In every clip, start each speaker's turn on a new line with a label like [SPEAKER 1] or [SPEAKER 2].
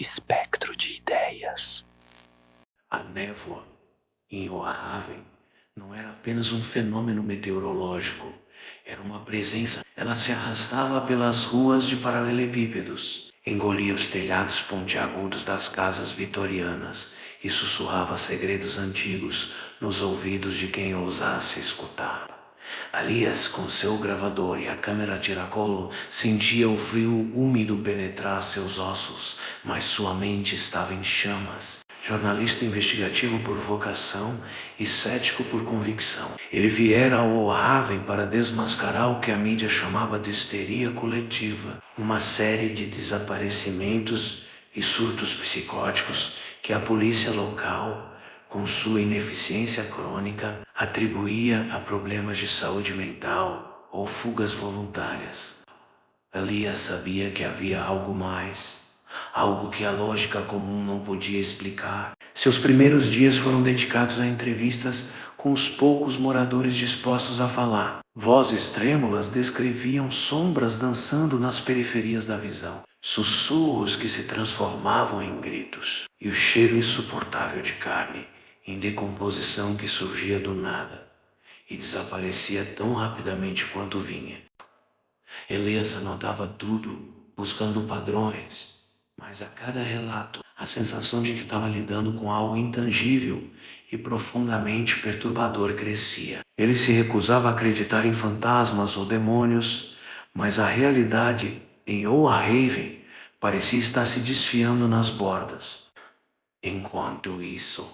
[SPEAKER 1] espectro de ideias.
[SPEAKER 2] A névoa em Oahaven não era apenas um fenômeno meteorológico, era uma presença. Ela se arrastava pelas ruas de paralelepípedos, engolia os telhados pontiagudos das casas vitorianas e sussurrava segredos antigos nos ouvidos de quem ousasse escutar. Alias, com seu gravador e a câmera a tiracolo, sentia o frio úmido penetrar seus ossos, mas sua mente estava em chamas. Jornalista investigativo por vocação e cético por convicção, ele viera ao Oahaven para desmascarar o que a mídia chamava de histeria coletiva, uma série de desaparecimentos e surtos psicóticos que a polícia local, com sua ineficiência crônica, atribuía a problemas de saúde mental ou fugas voluntárias. Elias sabia que havia algo mais, algo que a lógica comum não podia explicar. Seus primeiros dias foram dedicados a entrevistas com os poucos moradores dispostos a falar. Vozes trêmulas descreviam sombras dançando nas periferias da visão, sussurros que se transformavam em gritos, e o cheiro insuportável de carne em decomposição que surgia do nada e desaparecia tão rapidamente quanto vinha. Elias anotava tudo, buscando padrões, mas a cada relato, a sensação de que estava lidando com algo intangível e profundamente perturbador crescia. Ele se recusava a acreditar em fantasmas ou demônios, mas a realidade em Oahaven parecia estar se desfiando nas bordas. Enquanto isso,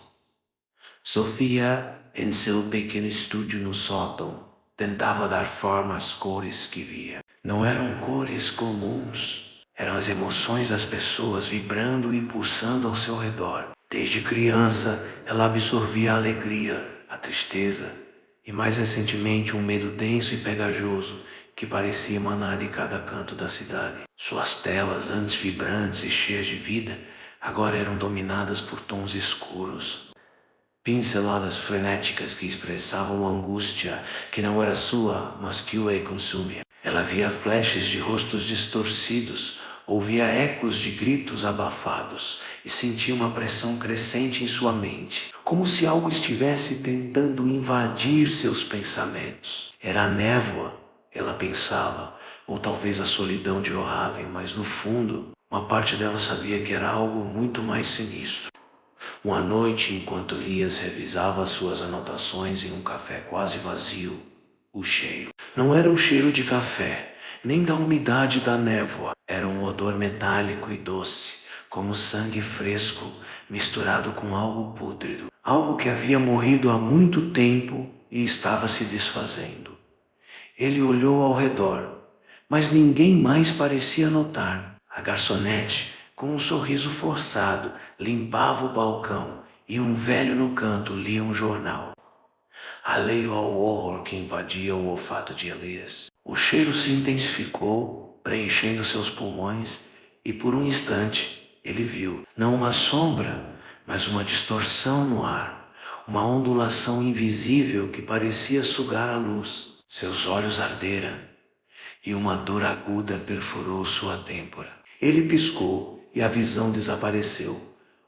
[SPEAKER 2] Sofia, em seu pequeno estúdio no sótão, tentava dar forma às cores que via. Não eram cores comuns, eram as emoções das pessoas vibrando e pulsando ao seu redor. Desde criança, ela absorvia a alegria, a tristeza e, mais recentemente, um medo denso e pegajoso que parecia emanar de cada canto da cidade. Suas telas, antes vibrantes e cheias de vida, agora eram dominadas por tons escuros. Pinceladas frenéticas que expressavam angústia que não era sua, mas que o consumia. Ela via flashes de rostos distorcidos, ouvia ecos de gritos abafados e sentia uma pressão crescente em sua mente, como se algo estivesse tentando invadir seus pensamentos. Era a névoa, ela pensava, ou talvez a solidão de Oahaven, mas no fundo, uma parte dela sabia que era algo muito mais sinistro. Uma noite, enquanto Elias revisava suas anotações em um café quase vazio, o cheiro não era o cheiro de café, nem da umidade da névoa. Era um odor metálico e doce, como sangue fresco misturado com algo pútrido. Algo que havia morrido há muito tempo e estava se desfazendo. Ele olhou ao redor, mas ninguém mais parecia notar. A garçonete, com um sorriso forçado, limpava o balcão e um velho no canto lia um jornal. Alheio ao horror que invadia o olfato de Elias, o cheiro se intensificou, preenchendo seus pulmões, e por um instante ele viu, não uma sombra, mas uma distorção no ar, uma ondulação invisível que parecia sugar a luz. Seus olhos arderam e uma dor aguda perfurou sua têmpora. Ele piscou e a visão desapareceu,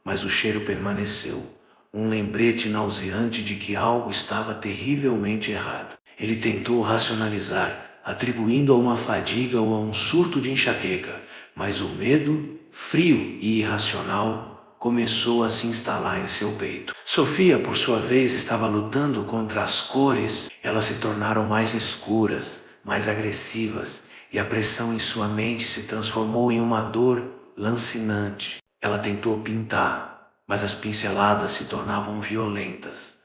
[SPEAKER 2] mas o cheiro permaneceu, um lembrete nauseante de que algo estava terrivelmente errado. Ele tentou racionalizar, atribuindo a uma fadiga ou a um surto de enxaqueca, mas o medo, frio e irracional, começou a se instalar em seu peito. Sofia, por sua vez, estava lutando contra as cores. Elas se tornaram mais escuras, mais agressivas, e a pressão em sua mente se transformou em uma dor lancinante. Ela tentou pintar, mas as pinceladas se tornavam violentas.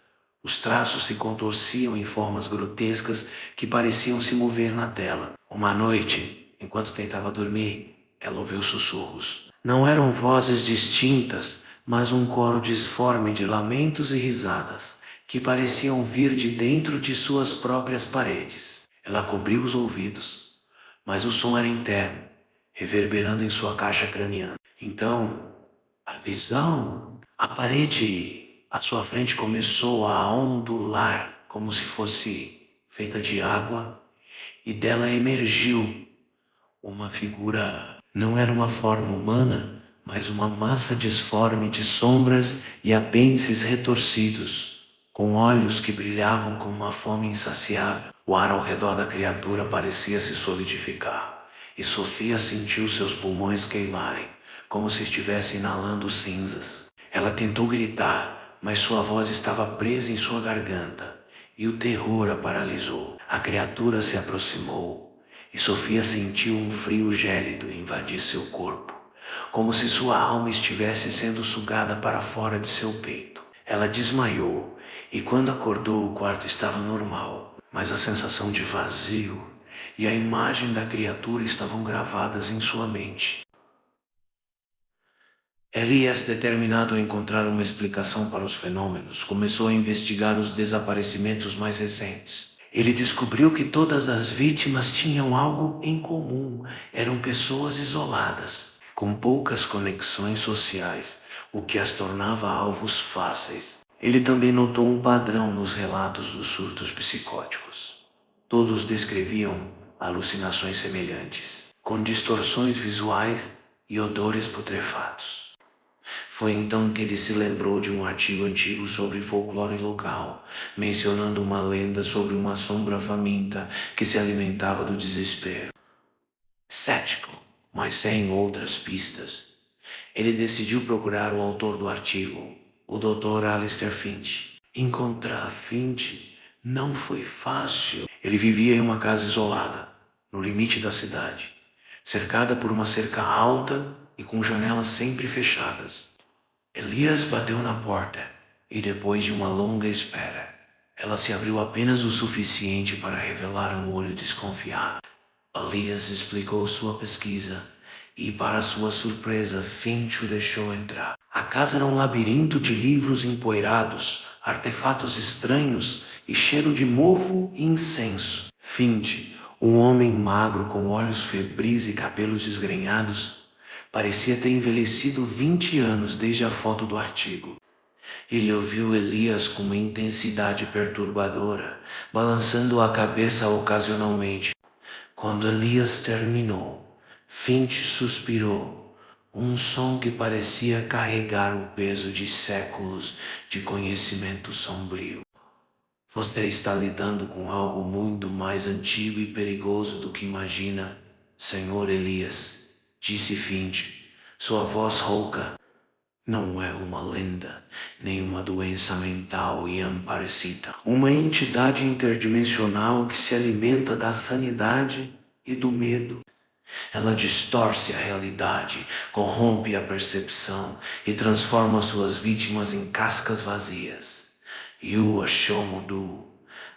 [SPEAKER 2] Os traços se contorciam em formas grotescas que pareciam se mover na tela. Uma noite, enquanto tentava dormir, ela ouviu sussurros. Não eram vozes distintas, mas um coro disforme de lamentos e risadas, que pareciam vir de dentro de suas próprias paredes. Ela cobriu os ouvidos, mas o som era interno, reverberando em sua caixa craniana. Então, a visão, a parede à sua frente começou a ondular, como se fosse feita de água, e dela emergiu uma figura. Não era uma forma humana, mas uma massa disforme de sombras e apêndices retorcidos, com olhos que brilhavam com uma fome insaciável. O ar ao redor da criatura parecia se solidificar, e Sofia sentiu seus pulmões queimarem, como se estivesse inalando cinzas. Ela tentou gritar, mas sua voz estava presa em sua garganta, e o terror a paralisou. A criatura se aproximou, e Sofia sentiu um frio gélido invadir seu corpo, como se sua alma estivesse sendo sugada para fora de seu peito. Ela desmaiou, e quando acordou o quarto estava normal, mas a sensação de vazio e a imagem da criatura estavam gravadas em sua mente. Elias, determinado a encontrar uma explicação para os fenômenos, começou a investigar os desaparecimentos mais recentes. Ele descobriu que todas as vítimas tinham algo em comum. Eram pessoas isoladas, com poucas conexões sociais, o que as tornava alvos fáceis. Ele também notou um padrão nos relatos dos surtos psicóticos. Todos descreviam alucinações semelhantes, com distorções visuais e odores putrefatos. Foi então que ele se lembrou de um artigo antigo sobre folclore local, mencionando uma lenda sobre uma sombra faminta que se alimentava do desespero. Cético, mas sem outras pistas, ele decidiu procurar o autor do artigo, o Dr. Alistair Finch. Encontrar Finch não foi fácil. Ele vivia em uma casa isolada, no limite da cidade, cercada por uma cerca alta e com janelas sempre fechadas. Elias bateu na porta, e depois de uma longa espera, ela se abriu apenas o suficiente para revelar um olho desconfiado. Elias explicou sua pesquisa, e para sua surpresa, Finch o deixou entrar. A casa era um labirinto de livros empoeirados, artefatos estranhos e cheiro de mofo e incenso. Finch, um homem magro com olhos febris e cabelos desgrenhados, parecia ter envelhecido 20 anos desde a foto do artigo. Ele ouviu Elias com uma intensidade perturbadora, balançando a cabeça ocasionalmente. Quando Elias terminou, Finch suspirou, um som que parecia carregar o peso de séculos de conhecimento sombrio. Você está lidando com algo muito mais antigo e perigoso do que imagina, Senhor Elias, disse Finch, sua voz rouca. Não é uma lenda, nem uma doença mental parecida. Uma entidade interdimensional que se alimenta da sanidade e do medo. Ela distorce a realidade, corrompe a percepção e transforma suas vítimas em cascas vazias. Yu Ashomudu,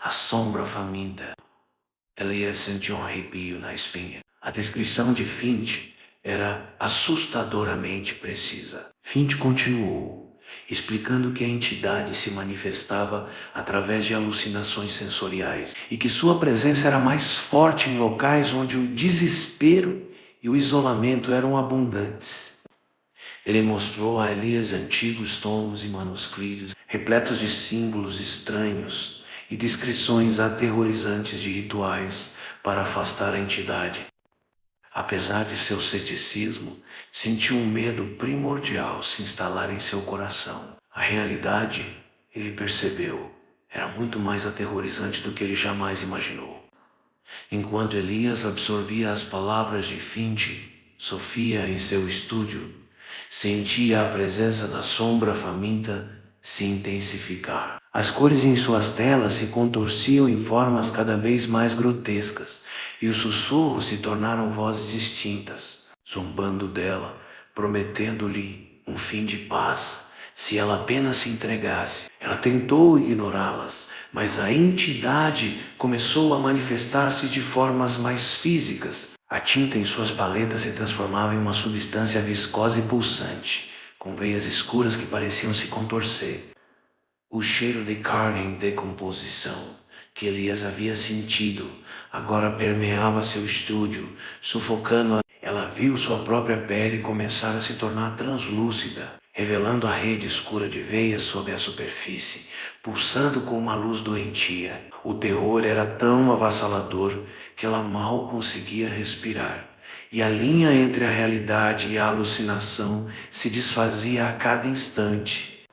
[SPEAKER 2] a sombra faminta. Elias sentiu um arrepio na espinha. A descrição de Finch era assustadoramente precisa. Finch continuou, explicando que a entidade se manifestava através de alucinações sensoriais e que sua presença era mais forte em locais onde o desespero e o isolamento eram abundantes. Ele mostrou a Elias antigos tomos e manuscritos, repletos de símbolos estranhos e descrições aterrorizantes de rituais para afastar a entidade. Apesar de seu ceticismo, sentiu um medo primordial se instalar em seu coração. A realidade, ele percebeu, era muito mais aterrorizante do que ele jamais imaginou. Enquanto Elias absorvia as palavras de Finch, Sofia, em seu estúdio, sentia a presença da sombra faminta se intensificar. As cores em suas telas se contorciam em formas cada vez mais grotescas, e os sussurros se tornaram vozes distintas, zombando dela, prometendo-lhe um fim de paz, se ela apenas se entregasse. Ela tentou ignorá-las, mas a entidade começou a manifestar-se de formas mais físicas. A tinta em suas paletas se transformava em uma substância viscosa e pulsante, com veias escuras que pareciam se contorcer. O cheiro de carne em decomposição que Elias havia sentido agora permeava seu estúdio, sufocando-a. Ela viu sua própria pele começar a se tornar translúcida, revelando a rede escura de veias sob a superfície, pulsando com uma luz doentia. O terror era tão avassalador que ela mal conseguia respirar. e a linha entre a realidade e a alucinação se desfazia a cada instante.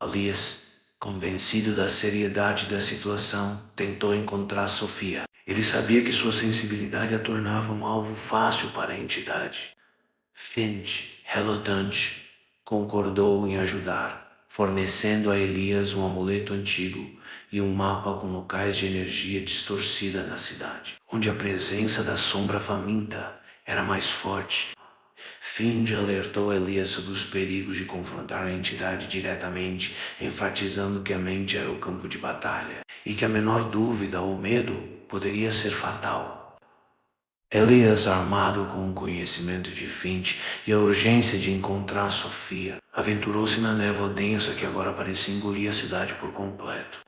[SPEAKER 2] Elias, convencido da seriedade da situação, tentou encontrar Sofia. Ele sabia que sua sensibilidade a tornava um alvo fácil para a entidade. Finch, relutante, concordou em ajudar, fornecendo a Elias um amuleto antigo e um mapa com locais de energia distorcida na cidade, onde a presença da sombra faminta era mais forte. Finch alertou Elias sobre os perigos de confrontar a entidade diretamente, enfatizando que a mente era o campo de batalha e que a menor dúvida ou medo poderia ser fatal. Elias, armado com o conhecimento de Finch e a urgência de encontrar Sofia, aventurou-se na névoa densa que agora parecia engolir a cidade por completo.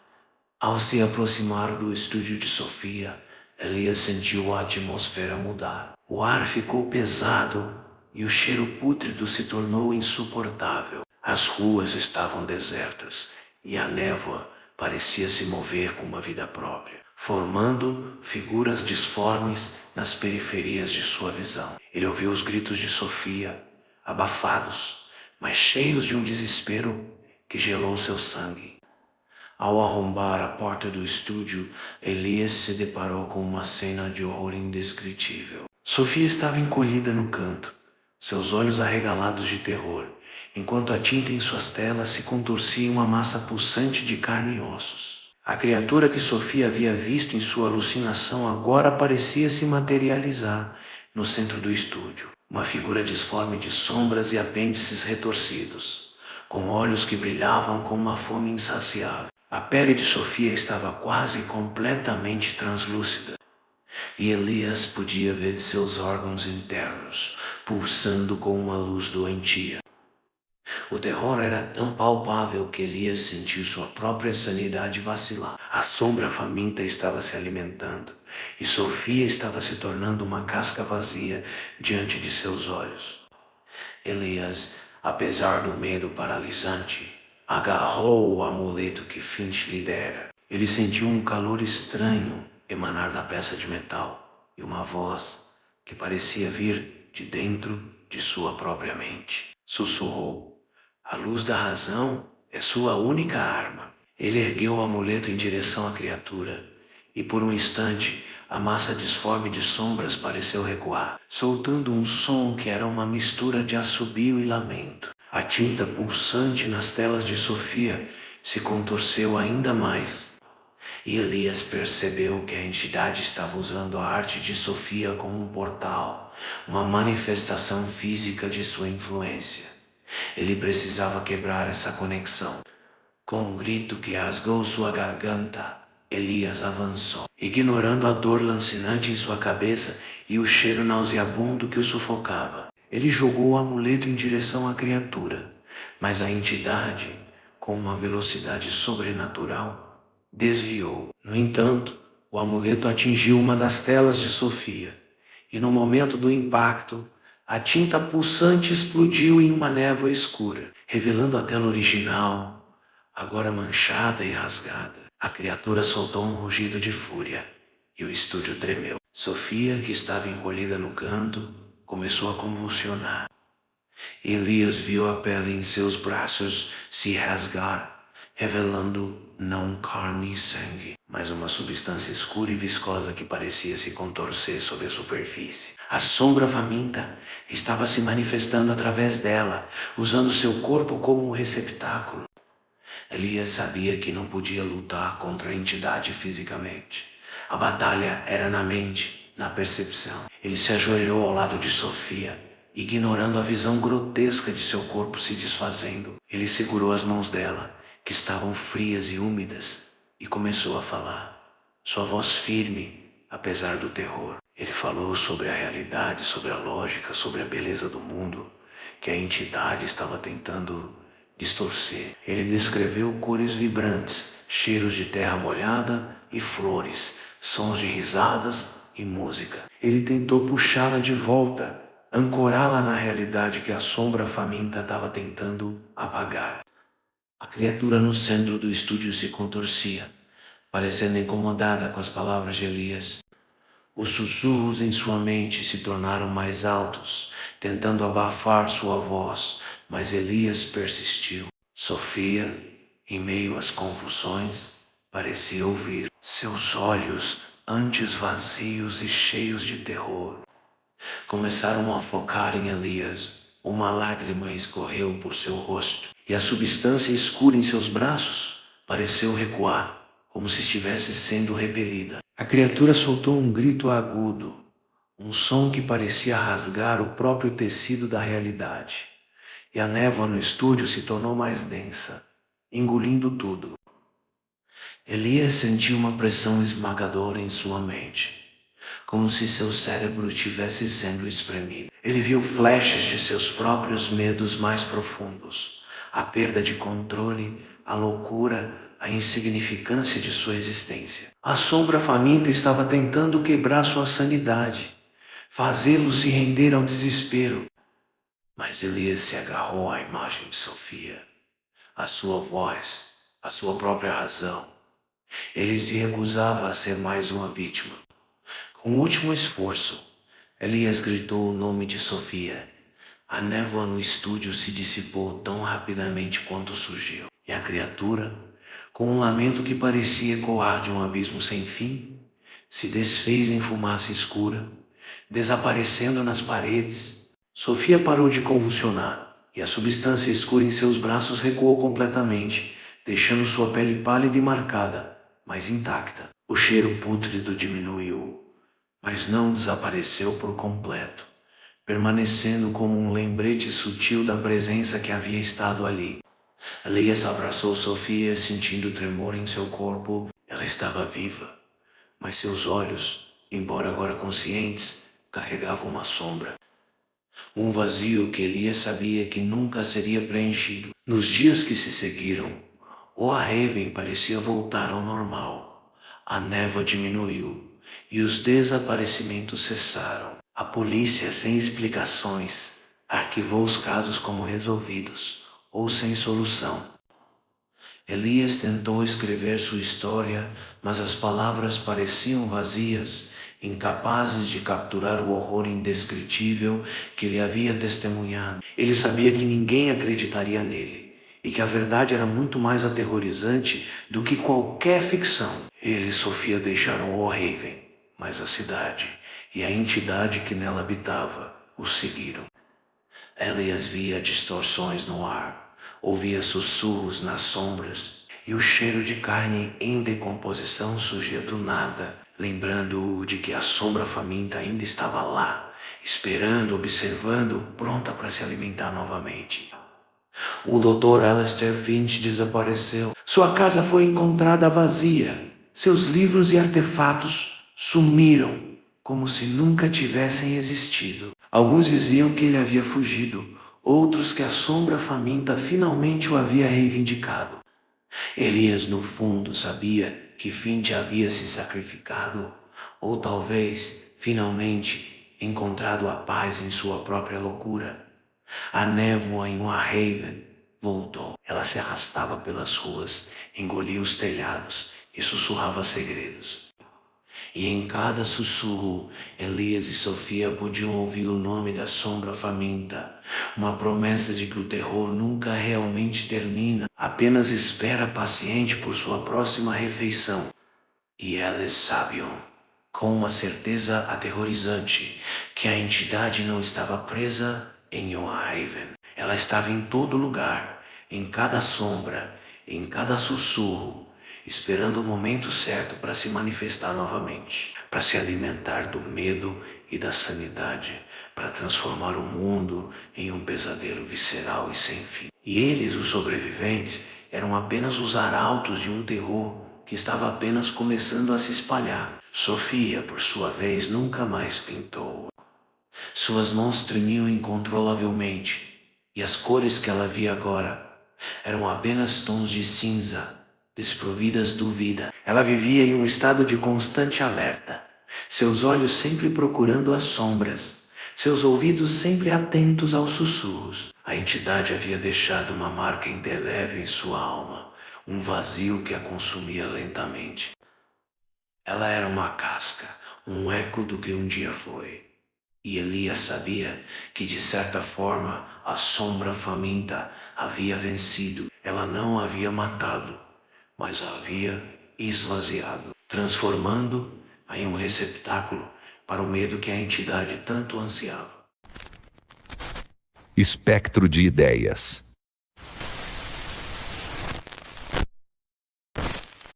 [SPEAKER 2] Ao se aproximar do estúdio de Sofia, Elias sentiu a atmosfera mudar. O ar ficou pesado e o cheiro pútrido se tornou insuportável. As ruas estavam desertas e a névoa parecia se mover com uma vida própria, formando figuras disformes nas periferias de sua visão. Ele ouviu os gritos de Sofia, abafados, mas cheios de um desespero que gelou seu sangue. Ao arrombar a porta do estúdio, Elias se deparou com uma cena de horror indescritível. Sofia estava encolhida no canto, seus olhos arregalados de terror, enquanto a tinta em suas telas se contorcia em uma massa pulsante de carne e ossos. A criatura que Sofia havia visto em sua alucinação agora parecia se materializar no centro do estúdio. Uma figura disforme de sombras e apêndices retorcidos, com olhos que brilhavam com uma fome insaciável. A pele de Sofia estava quase completamente translúcida, e Elias podia ver seus órgãos internos pulsando com uma luz doentia. O terror era tão palpável que Elias sentiu sua própria sanidade vacilar. A sombra faminta estava se alimentando, e Sofia estava se tornando uma casca vazia diante de seus olhos. Elias, apesar do medo paralisante, agarrou o amuleto que Finch lhe dera. Ele sentiu um calor estranho emanar da peça de metal e uma voz que parecia vir de dentro de sua própria mente. Sussurrou: "A luz da razão é sua única arma." Ele ergueu o amuleto em direção à criatura e por um instante a massa disforme de sombras pareceu recuar, soltando um som que era uma mistura de assobio e lamento. A tinta pulsante nas telas de Sofia se contorceu ainda mais, e Elias percebeu que a entidade estava usando a arte de Sofia como um portal, uma manifestação física de sua influência. Ele precisava quebrar essa conexão. Com um grito que rasgou sua garganta, Elias avançou, ignorando a dor lancinante em sua cabeça e o cheiro nauseabundo que o sufocava. Ele jogou o amuleto em direção à criatura, mas a entidade, com uma velocidade sobrenatural, desviou. No entanto, o amuleto atingiu uma das telas de Sofia, e no momento do impacto, a tinta pulsante explodiu em uma névoa escura, revelando a tela original, agora manchada e rasgada. A criatura soltou um rugido de fúria, e o estúdio tremeu. Sofia, que estava encolhida no canto, começou a convulsionar. Elias viu a pele em seus braços se rasgar, revelando não carne e sangue, mas uma substância escura e viscosa que parecia se contorcer sobre a superfície. A sombra faminta estava se manifestando através dela, usando seu corpo como um receptáculo. Elias sabia que não podia lutar contra a entidade fisicamente. A batalha era na mente, na percepção. Ele se ajoelhou ao lado de Sofia, ignorando a visão grotesca de seu corpo se desfazendo. Ele segurou as mãos dela, que estavam frias e úmidas, e começou a falar. Sua voz firme, apesar do terror. Ele falou sobre a realidade, sobre a lógica, sobre a beleza do mundo, que a entidade estava tentando distorcer. Ele descreveu cores vibrantes, cheiros de terra molhada e flores, sons de risadas e música. Ele tentou puxá-la de volta, ancorá-la na realidade que a sombra faminta estava tentando apagar. A criatura no centro do estúdio se contorcia, parecendo incomodada com as palavras de Elias. Os sussurros em sua mente se tornaram mais altos, tentando abafar sua voz, mas Elias persistiu. Sofia, em meio às convulsões, parecia ouvir. Seus olhos, antes vazios e cheios de terror, começaram a focar em Elias. Uma lágrima escorreu por seu rosto, e a substância escura em seus braços pareceu recuar, como se estivesse sendo repelida. A criatura soltou um grito agudo, um som que parecia rasgar o próprio tecido da realidade. E a névoa no estúdio se tornou mais densa, engolindo tudo. Elias sentiu uma pressão esmagadora em sua mente, como se seu cérebro estivesse sendo espremido. Ele viu flashes de seus próprios medos mais profundos, a perda de controle, a loucura, a insignificância de sua existência. A sombra faminta estava tentando quebrar sua sanidade, fazê-lo se render ao desespero. Mas Elias se agarrou à imagem de Sofia, à sua voz, à sua própria razão. Ele se recusava a ser mais uma vítima. Com o último esforço, Elias gritou o nome de Sofia. A névoa no estúdio se dissipou tão rapidamente quanto surgiu, e a criatura, com um lamento que parecia ecoar de um abismo sem fim, se desfez em fumaça escura, desaparecendo nas paredes. Sofia parou de convulsionar, e a substância escura em seus braços recuou completamente, deixando sua pele pálida e marcada, mas intacta. O cheiro pútrido diminuiu, mas não desapareceu por completo, permanecendo como um lembrete sutil da presença que havia estado ali. Elias abraçou Sofia, sentindo tremor em seu corpo. Ela estava viva, mas seus olhos, embora agora conscientes, carregavam uma sombra. Um vazio que Elias sabia que nunca seria preenchido. Nos dias que se seguiram, Oahaven parecia voltar ao normal. A névoa diminuiu e os desaparecimentos cessaram. A polícia, sem explicações, arquivou os casos como resolvidos ou sem solução. Elias tentou escrever sua história, mas as palavras pareciam vazias, incapazes de capturar o horror indescritível que ele havia testemunhado. Ele sabia que ninguém acreditaria nele, e que a verdade era muito mais aterrorizante do que qualquer ficção. Ele e Sofia deixaram Oahaven, mas a cidade e a entidade que nela habitava o seguiram. Elias via distorções no ar, ouvia sussurros nas sombras, e o cheiro de carne em decomposição surgia do nada, lembrando-o de que a sombra faminta ainda estava lá, esperando, observando, pronta para se alimentar novamente. O Dr. Alistair Finch desapareceu. Sua casa foi encontrada vazia. Seus livros e artefatos sumiram, como se nunca tivessem existido. Alguns diziam que ele havia fugido, outros que a sombra faminta finalmente o havia reivindicado. Elias, no fundo, sabia que Finch havia se sacrificado, ou talvez, finalmente, encontrado a paz em sua própria loucura. A névoa em Oahaven voltou. Ela se arrastava pelas ruas, engolia os telhados e sussurrava segredos. E em cada sussurro, Elias e Sofia podiam ouvir o nome da sombra faminta, uma promessa de que o terror nunca realmente termina, apenas espera paciente por sua próxima refeição. E elas sabiam, com uma certeza aterrorizante, que a entidade não estava presa em Oahaven. Ela estava em todo lugar, em cada sombra, em cada sussurro, esperando o momento certo para se manifestar novamente, para se alimentar do medo e da sanidade, para transformar o mundo em um pesadelo visceral e sem fim. E eles, os sobreviventes, eram apenas os arautos de um terror que estava apenas começando a se espalhar. Sofia, por sua vez, nunca mais pintou. Suas mãos tremiam incontrolavelmente, e as cores que ela via agora eram apenas tons de cinza, desprovidas de vida. Ela vivia em um estado de constante alerta, seus olhos sempre procurando as sombras, seus ouvidos sempre atentos aos sussurros. A entidade havia deixado uma marca indelével em sua alma, um vazio que a consumia lentamente. Ela era uma casca, um eco do que um dia foi. E Elias sabia que, de certa forma, a sombra faminta havia vencido. Ela não a havia matado, mas a havia esvaziado, transformando-a em um receptáculo para o medo que a entidade tanto ansiava.
[SPEAKER 3] Espectro de ideias.